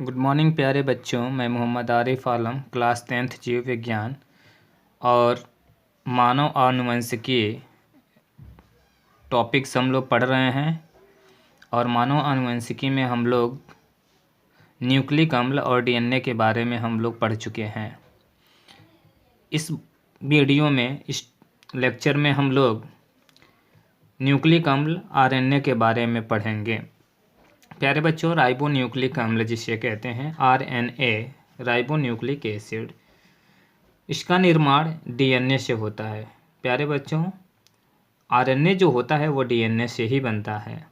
Good morning प्यारे बच्चों। मैं मोहम्मद आरिफ आलम, क्लास 10th जीव विज्ञान और मानव आनुवंशिकी टॉपिक्स हम लोग पढ़ रहे हैं। और मानव आनुवंशिकी में हम लोग न्यूक्लिक अम्ल और डीएनए के बारे में हम लोग पढ़ चुके हैं। इस वीडियो में, इस लेक्चर में हम लोग न्यूक्लिक अम्ल आरएनए के बारे में पढ़ेंगे। प्यारे बच्चों, राइबो न्यूक्लिक अम्ल जिसे कहते हैं आरएनए, राइबो न्यूक्लिक एसिड, इसका निर्माण डीएनए से होता है। प्यारे बच्चों, आरएनए जो होता है वो डीएनए से ही बनता है।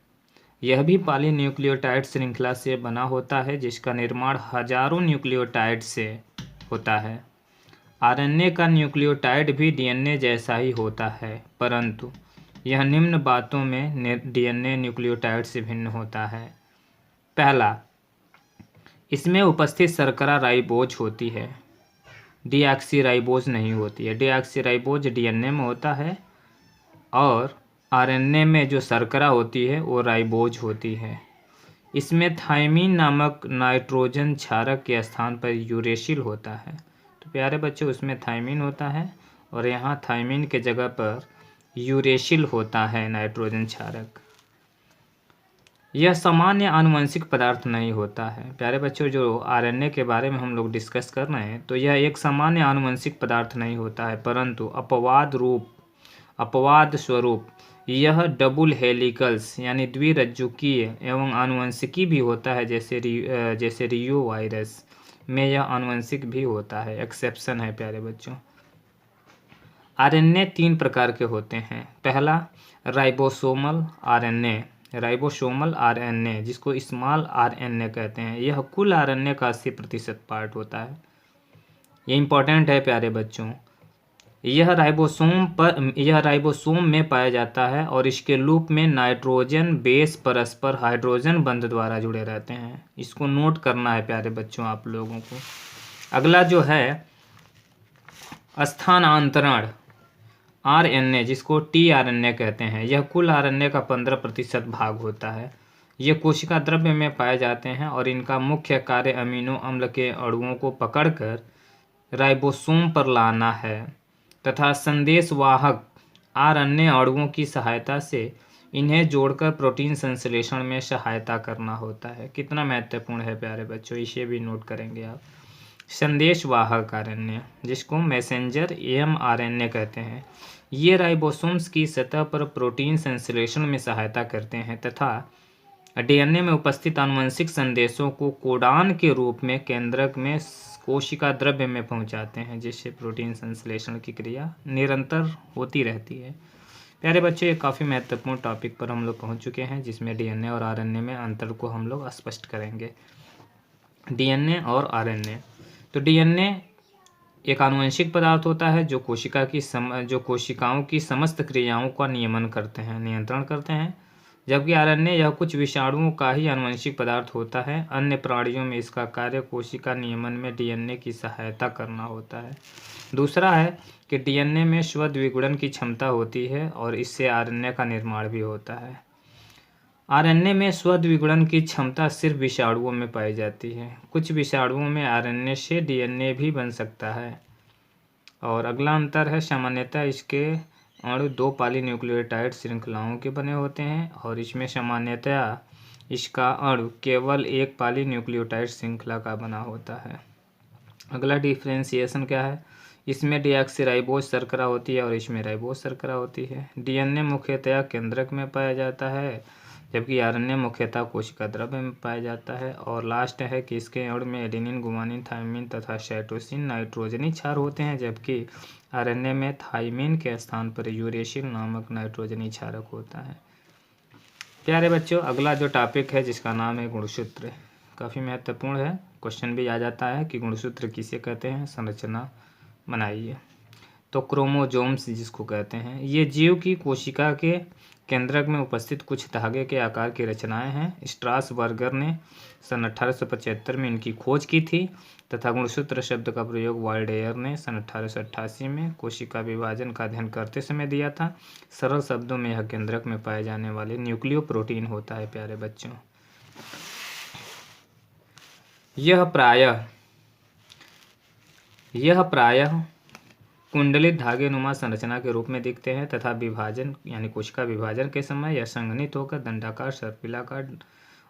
यह भी पॉलीन्यूक्लियोटाइड श्रृंखला से बना होता है जिसका निर्माण हजारों न्यूक्लियोटाइड से होता है। आरएनए का न्यूक्लियोटाइड भी डीएनए जैसा ही होता है, परंतु यह निम्न बातों में डीएनए न्यूक्लियोटाइड से भिन्न होता है। पहला, इसमें उपस्थित शर्करा राइबोज होती है, डीऑक्सीराइबोज नहीं होती है। डीऑक्सीराइबोज डीएनए में होता है और आरएनए में जो शर्करा होती है वो राइबोज होती है। इसमें थायमीन नामक नाइट्रोजन क्षारक के स्थान पर यूरेसिल होता है। तो प्यारे बच्चों, उसमें थायमीन होता है और यहाँ थायमीन के जगह पर यूरेसिल होता है, नाइट्रोजन क्षारक। यह सामान्य आनुवंशिक पदार्थ नहीं होता है। प्यारे बच्चों, जो आरएनए के बारे में हम लोग डिस्कस कर रहे हैं, तो यह एक सामान्य आनुवंशिक पदार्थ नहीं होता है, परंतु अपवाद स्वरूप यह डबल हेलिकल्स यानी द्विरज्जुकीय एवं आनुवंशिकी भी होता है। जैसे रियो वायरस में यह आनुवंशिक भी होता है, एक्सेप्शन है। प्यारे बच्चों, आरएनए 3 प्रकार के होते हैं। पहला, राइबोसोमल आरएनए जिसको स्मॉल आरएनए कहते हैं। यह कुल आरएनए का 80% पार्ट होता है। ये इंपॉर्टेंट है प्यारे बच्चों। यह राइबोसोम में पाया जाता है और इसके लूप में नाइट्रोजन बेस परस्पर हाइड्रोजन बंध द्वारा जुड़े रहते हैं। इसको नोट करना है प्यारे बच्चों आप लोगों को। अगला जो है स्थानांतरण आरएनए जिसको टीआरएनए कहते हैं। यह कुल आरएनए का 15% भाग होता है। ये कोशिका द्रव्य में पाए जाते हैं और इनका मुख्य कार्य अमीनो अम्ल के अणुओं को पकड़कर राइबोसोम पर लाना है तथा संदेशवाहक आरएनए अणुओं की सहायता से इन्हें जोड़कर प्रोटीन संश्लेषण में सहायता करना होता है। कितना महत्वपूर्ण है प्यारे बच्चों, इसे भी नोट करेंगे आप। संदेशवाहक आरएनए जिसको मैसेंजर एमआरएनए कहते हैं, ये राइबोसोम्स की सतह पर प्रोटीन संश्लेषण में सहायता करते हैं तथा डीएनए में उपस्थित आनुवंशिक संदेशों को कोडान के रूप में केंद्रक में कोशिका द्रव्य में पहुंचाते हैं, जिससे प्रोटीन संश्लेषण की क्रिया निरंतर होती रहती है। प्यारे बच्चों, ये काफ़ी महत्वपूर्ण टॉपिक पर हम लोग पहुंच चुके हैं जिसमें डीएनए और आरएनए में अंतर को हम लोग स्पष्ट करेंगे। डीएनए और आरएनए। तो डीएनए एक आनुवंशिक पदार्थ होता है जो कोशिकाओं की समस्त क्रियाओं का नियंत्रण करते हैं, जबकि आरएनए यह कुछ विषाणुओं का ही आनुवंशिक पदार्थ होता है। अन्य प्राणियों में इसका कार्य कोशिका नियमन में डीएनए की सहायता करना होता है। दूसरा है कि डीएनए में स्वद्विगुणन की क्षमता होती है और इससे आरएनए का निर्माण भी होता है। आरएनए में स्वद्विगुणन की क्षमता सिर्फ विषाणुओं में पाई जाती है। कुछ विषाणुओं में आरएनए से डीएनए भी बन सकता है। और अगला अंतर है, सामान्यतः इसके अणु 2 पॉलीन्यूक्लियोटाइड श्रृंखलाओं के बने होते हैं और इसमें सामान्यतः इसका अणु केवल एक पॉलीन्यूक्लियोटाइड श्रृंखला का बना होता है। अगला डिफ्रेंसिएशन क्या है, इसमें डीऑक्सीराइबोज शर्करा होती है और इसमें राइबोज शर्करा होती है। डीएनए मुख्यतः केंद्रक में पाया जाता है, जबकि आरएनए मुख्यतः कोशिका द्रव्य में पाया जाता है। और लास्ट है कि इसके अणु में एडेनिन, गुआनिन, थायमीन तथा साइटोसिन नाइट्रोजनी क्षार होते हैं, जबकि आरएनए में थायमीन के स्थान पर यूरेसिल नामक नाइट्रोजनी क्षारक होता है। प्यारे बच्चों, अगला जो टॉपिक है जिसका नाम है गुणसूत्र, काफ़ी महत्वपूर्ण है। क्वेश्चन भी आ जाता है कि गुणसूत्र किसे कहते हैं, संरचना बनाइए। तो क्रोमोजोम्स जिसको कहते हैं, ये जीव की कोशिका के केंद्रक में उपस्थित कुछ धागे के आकार की रचनाएं हैं। स्ट्रासबर्गर ने सन 1875 में इनकी खोज की थी तथा गुणसूत्र शब्द का प्रयोग वाल्डेयर ने सन 1888 में कोशिका विभाजन का अध्ययन करते समय दिया था। सरल शब्दों में यह केंद्रक में पाए जाने वाले न्यूक्लियो प्रोटीन होता है। प्यारे बच्चों, यह प्रायः कुंडलित धागे नुमा संरचना के रूप में दिखते हैं तथा विभाजन यानी कोशिका विभाजन के समय यह संघनित होकर दंडाकार, सर्पिलाकार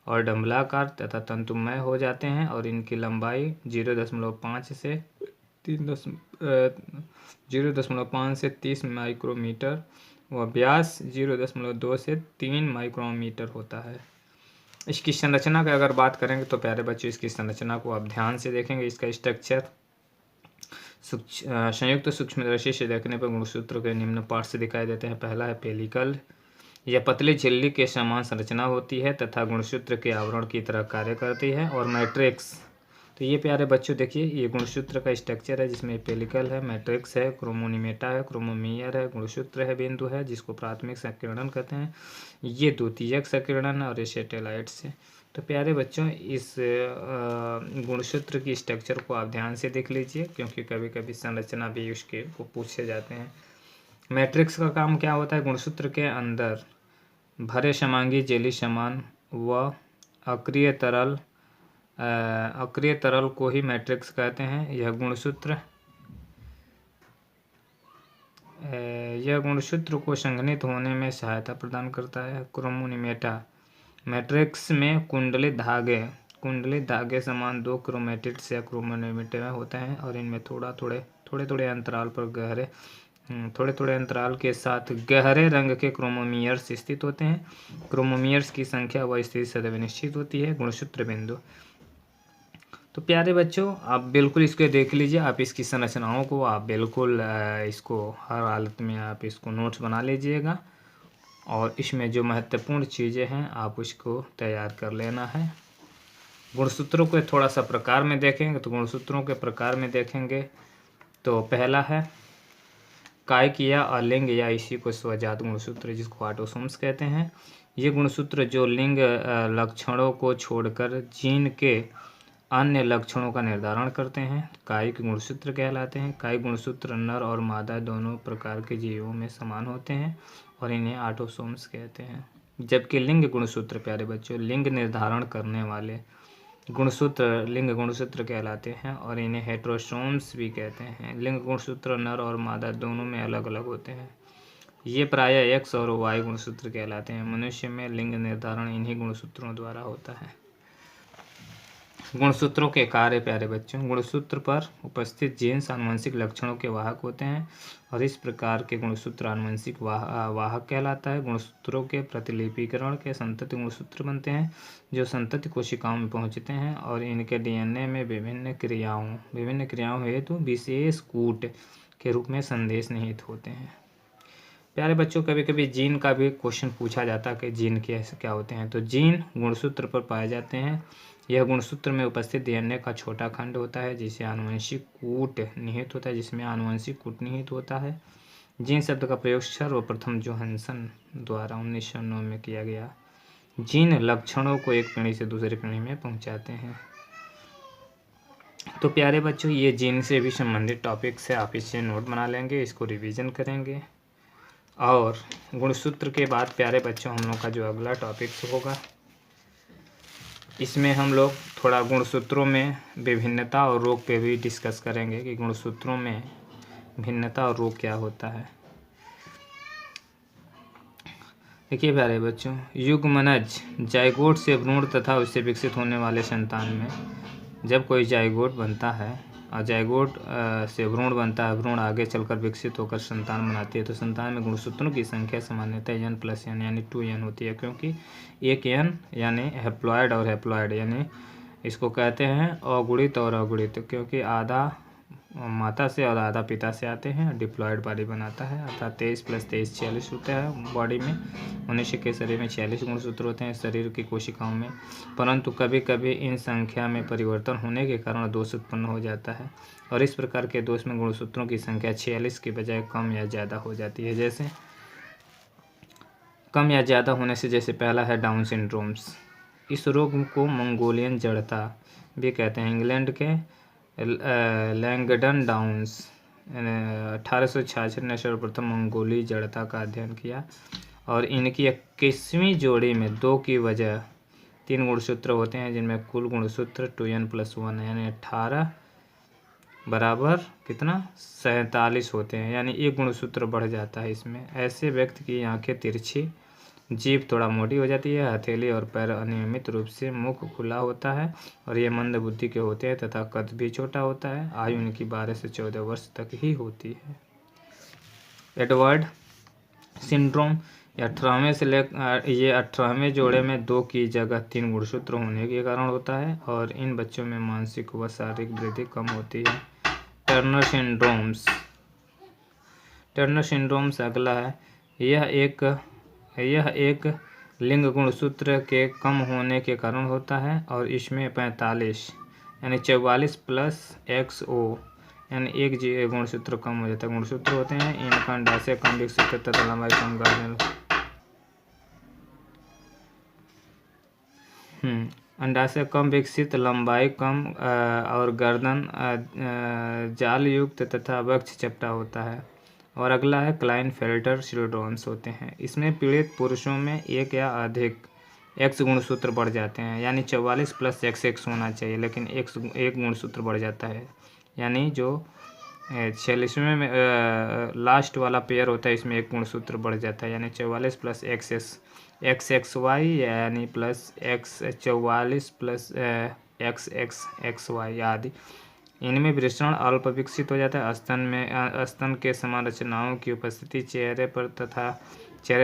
और डंबलाकार तथा तंतुमय हो जाते हैं और इनकी लंबाई 0.5 से 30 माइक्रोमीटर व व्यास 0.2 से 3 माइक्रोमीटर होता है। इसकी संरचना की अगर बात करेंगे तो प्यारे बच्चों इसकी संरचना को आप ध्यान से देखेंगे। इसका स्ट्रक्चर संयुक्त सूक्ष्मदर्शी से देखने पर गुणसूत्र के निम्न पार्ट्स दिखाई देते हैं। पहला है पेलिकल। यह पतली झिल्ली के समान संरचना होती है तथा गुणसूत्र के आवरण की तरह कार्य करती है। और मैट्रिक्स, तो ये प्यारे बच्चों देखिए ये गुणसूत्र का स्ट्रक्चर है जिसमें पेलिकल है, मैट्रिक्स है, क्रोमोनीमेटा है, क्रोमोमीयर है, गुणसूत्र है, बिंदु है जिसको प्राथमिक संकीर्णन कहते हैं, ये द्वितीयक संकीर्णन और ये सैटेलाइट्स है। तो प्यारे बच्चों इस गुणसूत्र की स्ट्रक्चर को आप ध्यान से देख लीजिए क्योंकि कभी कभी संरचना भी उसके को पूछे जाते हैं। मैट्रिक्स का काम क्या होता है? गुणसूत्र के अंदर भरे समांगी जेली समान व अक्रिय तरल को ही मैट्रिक्स कहते हैं। यह गुणसूत्र को संघनित होने में सहायता प्रदान करता है। क्रोमोनीमेटा, मैट्रिक्स में कुंडलित धागे समान 2 क्रोमेटिड्स या क्रोमोनीमेटा होते हैं और इनमें थोड़े अंतराल के साथ गहरे रंग के क्रोमोमीयर्स स्थित होते हैं। क्रोमोमीयर्स की संख्या व स्थिति सदैव निश्चित होती है। गुणसूत्र बिंदु, तो प्यारे बच्चों आप बिल्कुल इसको देख लीजिए। आप इसकी संरचनाओं को आप बिल्कुल इसको हर हालत में आप इसको नोट्स बना लीजिएगा और इसमें जो महत्वपूर्ण चीज़ें हैं आप उसको तैयार कर लेना है। गुणसूत्रों के थोड़ा सा प्रकार में देखेंगे तो गुणसूत्रों के प्रकार में देखेंगे तो पहला है कायिक या अलिंग या इसी को स्वजात गुणसूत्र जिसको ऑटोसोम्स कहते हैं। ये गुणसूत्र जो लिंग लक्षणों को छोड़कर जीन के अन्य लक्षणों का निर्धारण करते हैं कायिक गुणसूत्र कहलाते हैं। कायिक गुणसूत्र नर और मादा दोनों प्रकार के जीवों में समान होते हैं और इन्हें ऑटोसोम्स कहते हैं। जबकि लिंग गुणसूत्र प्यारे बच्चों लिंग निर्धारण करने वाले गुणसूत्र लिंग गुणसूत्र कहलाते हैं और इन्हें हेटेरोसोम्स भी कहते हैं। लिंग गुणसूत्र नर और मादा दोनों में अलग अलग होते हैं। ये प्रायः एक्स और वाई गुणसूत्र कहलाते हैं। मनुष्य में लिंग निर्धारण इन्हीं गुणसूत्रों द्वारा होता है। गुणसूत्रों के कार्य प्यारे बच्चों, गुणसूत्र पर उपस्थित जीन्स आनुवंशिक लक्षणों के वाहक होते हैं और इस प्रकार के गुणसूत्र आनुवंशिक वाहक कहलाता है। गुणसूत्रों के प्रतिलिपिकरण के संतति गुणसूत्र बनते हैं जो संतति कोशिकाओं में पहुंचते हैं और इनके डीएनए में विभिन्न क्रियाओं हेतु विशेष कूट के रूप में संदेश निहित होते हैं। प्यारे बच्चों कभी कभी जीन का भी क्वेश्चन पूछा जाता है कि जीन क्या होते हैं। तो जीन गुणसूत्र पर पाए जाते हैं। यह गुणसूत्र में उपस्थित डीएनए का छोटा खंड होता है जिसे आनुवंशिक कूट निहित होता है जीन शब्द का प्रयोग सर्वप्रथम जोहानसन द्वारा 1909 में किया गया। जीन लक्षणों को एक पीढ़ी से दूसरी पीढ़ी में पहुंचाते हैं। तो प्यारे बच्चों ये जीन से भी संबंधित टॉपिक से आप इसे नोट बना लेंगे, इसको रिवीजन करेंगे। और गुणसूत्र के बाद प्यारे बच्चों हम लोग का जो अगला टॉपिक होगा इसमें हम लोग थोड़ा गुणसूत्रों में विभिन्नता और रोग पे भी डिस्कस करेंगे कि गुणसूत्रों में भिन्नता और रोग क्या होता है। देखिए प्यारे बच्चों युग्मनज जाइगोट से भ्रूण तथा उससे विकसित होने वाले संतान में जब कोई जाइगोट बनता है और जाइगोट से भ्रूण बनता है, भ्रूण आगे चलकर विकसित होकर संतान बनाती है तो संतान में गुणसूत्रों की संख्या सामान्यतः n+n यानी 2n होती है क्योंकि एक n यानी हैप्लॉयड और हैप्लॉयड यानी इसको कहते हैं अगुणित और अगुणित क्योंकि आधा माता से और आधा पिता से आते हैं। डिप्लॉयड बॉडी बनाता है अर्थात 23 + 23 46 होता है बॉडी में। मनुष्य के शरीर में 46 गुणसूत्र होते हैं शरीर की कोशिकाओं में, परंतु कभी कभी इन संख्या में परिवर्तन होने के कारण दोष उत्पन्न हो जाता है और इस प्रकार के दोष में गुणसूत्रों की संख्या 46 की बजाय कम या ज़्यादा हो जाती है। जैसे कम या ज़्यादा होने से जैसे पहला है डाउन सिंड्रोम्स। इस रोग को मंगोलियन जड़ता भी कहते हैं। इंग्लैंड के लैंगडन डाउन्स 1866 ने सर्वप्रथम मंगोली जड़ता का अध्ययन किया और इनकी 21वीं जोड़ी में 2 की वजह 3 गुणसूत्र होते हैं जिनमें कुल गुणसूत्र 2n+1 यानी 18 बराबर कितना 47 होते हैं, यानी एक गुणसूत्र बढ़ जाता है इसमें। ऐसे व्यक्ति की आंखें तिरछी, जीभ थोड़ा मोटी हो जाती है, हथेली और पैर अनियमित रूप से, मुख खुला होता है और ये मंद बुद्धि के होते हैं तथा कद भी छोटा होता है। आयु इनकी 12 से 14 वर्ष तक ही होती है। एडवर्ड सिंड्रोम ये 18वें जोड़े में 2 की जगह 3 गुणसूत्र होने के कारण होता है और इन बच्चों में मानसिक व शारीरिक वृद्धि कम होती है। टर्नर सिंड्रोम्स अगला है। यह एक लिंग गुणसूत्र के कम होने के कारण होता है और इसमें 45 यानी 44 प्लस XO यानी एक गुणसूत्र कम हो जाता है। गुणसूत्र होते हैं इनका अंडाशय कम विकसित तथा लंबाई कम अंडाशय कम विकसित, लंबाई कम और गर्दन जाल युक्त तथा वक्ष चपटा होता है। और अगला है क्लाइनफेल्टर सिंड्रोम्स होते हैं। इसमें पीड़ित पुरुषों में एक या अधिक X गुणसूत्र बढ़ जाते हैं, यानी 44 प्लस XX होना चाहिए लेकिन एक गुणसूत्र बढ़ जाता है, यानी जो 46वें में लास्ट वाला पेयर होता है इसमें एक गुणसूत्र बढ़ जाता है, यानी 44 प्लस XXY यानी प्लस 44 प्लस XXXY आदि। इनमें वृषण अल्प विकसित हो जाता है। स्तन के समान रचनाओं की उपस्थिति, चेहरे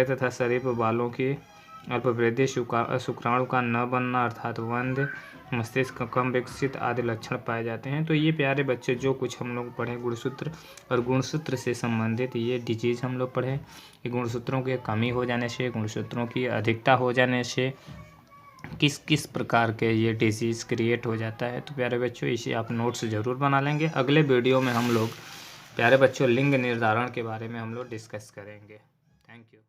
तथा शरीर पर बालों की अल्प वृद्धि, शुक्राणु का न बनना अर्थात वंध्य, मस्तिष्क कम विकसित आदि लक्षण पाए जाते हैं। तो ये प्यारे बच्चे जो कुछ हम लोग पढ़े गुणसूत्र और गुणसूत्र से संबंधित ये डिजीज हम लोग पढ़े कि गुणसूत्रों की कमी हो जाने से, गुणसूत्रों की अधिकता हो जाने से किस किस प्रकार के ये डिजीज़ क्रिएट हो जाता है। तो प्यारे बच्चों इसे आप नोट्स ज़रूर बना लेंगे। अगले वीडियो में हम लोग प्यारे बच्चों लिंग निर्धारण के बारे में हम लोग डिस्कस करेंगे। Thank you.